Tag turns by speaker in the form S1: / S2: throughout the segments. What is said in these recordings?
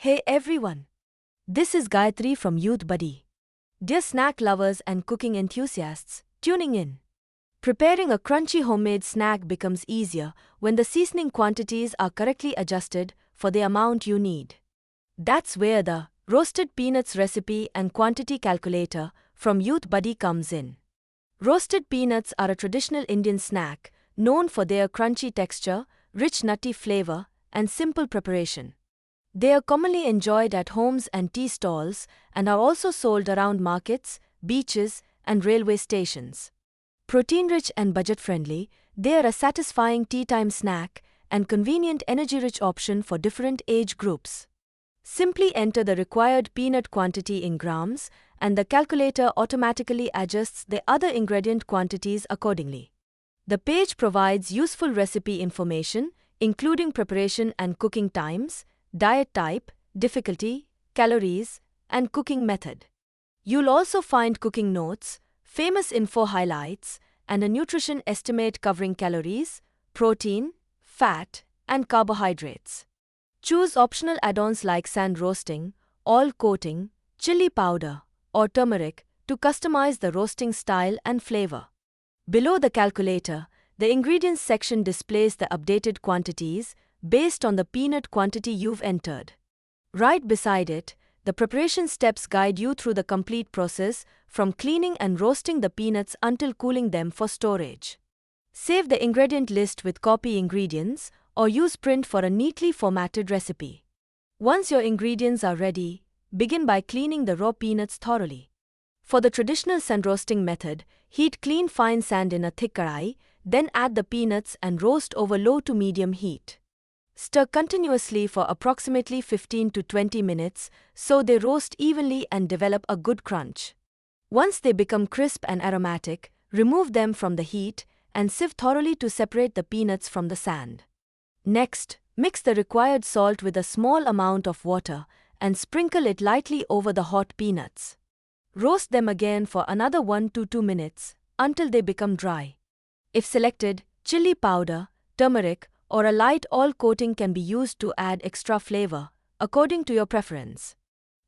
S1: Hey everyone! This is Gayatri from Youthbuddy. Dear snack lovers and cooking enthusiasts, tuning in. Preparing a crunchy homemade snack becomes easier when the seasoning quantities are correctly adjusted for the amount you need. That's where the roasted peanuts recipe and quantity calculator from Youthbuddy comes in. Roasted peanuts are a traditional Indian snack known for their crunchy texture, rich nutty flavor, and simple preparation. They are commonly enjoyed at homes and tea stalls and are also sold around markets, beaches, and railway stations. Protein-rich and budget-friendly, they are a satisfying tea-time snack and convenient energy-rich option for different age groups. Simply enter the required peanut quantity in grams, and the calculator automatically adjusts the other ingredient quantities accordingly. The page provides useful recipe information, including preparation and cooking times, diet type, difficulty, calories, and cooking method. You'll also find cooking notes, famous info highlights, and a nutrition estimate covering calories, protein, fat, and carbohydrates. Choose optional add-ons like sand roasting, oil coating, chilli powder, or turmeric to customize the roasting style and flavor. Below the calculator, the ingredients section displays the updated quantities based on the peanut quantity you've entered. Right beside it, the preparation steps guide you through the complete process from cleaning and roasting the peanuts until cooling them for storage. Save the ingredient list with copy ingredients or use print for a neatly formatted recipe. Once your ingredients are ready, begin by cleaning the raw peanuts thoroughly. For the traditional sand roasting method, heat clean fine sand in a thick karai, then add the peanuts and roast over low to medium heat. Stir continuously for approximately 15 to 20 minutes so they roast evenly and develop a good crunch. Once they become crisp and aromatic, remove them from the heat and sieve thoroughly to separate the peanuts from the sand. Next, mix the required salt with a small amount of water and sprinkle it lightly over the hot peanuts. Roast them again for another 1 to 2 minutes until they become dry. If selected, chilli powder, turmeric, or a light oil coating can be used to add extra flavor, according to your preference.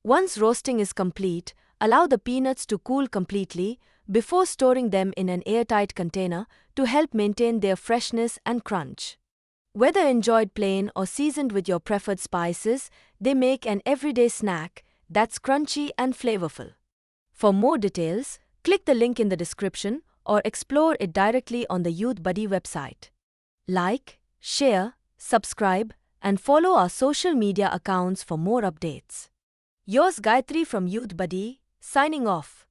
S1: Once roasting is complete, allow the peanuts to cool completely before storing them in an airtight container to help maintain their freshness and crunch. Whether enjoyed plain or seasoned with your preferred spices, they make an everyday snack that's crunchy and flavorful. For more details, click the link in the description or explore it directly on the Youthbuddy website. Like, share, subscribe, and follow our social media accounts for more updates. Yours Gayatri from Youthbuddy, signing off.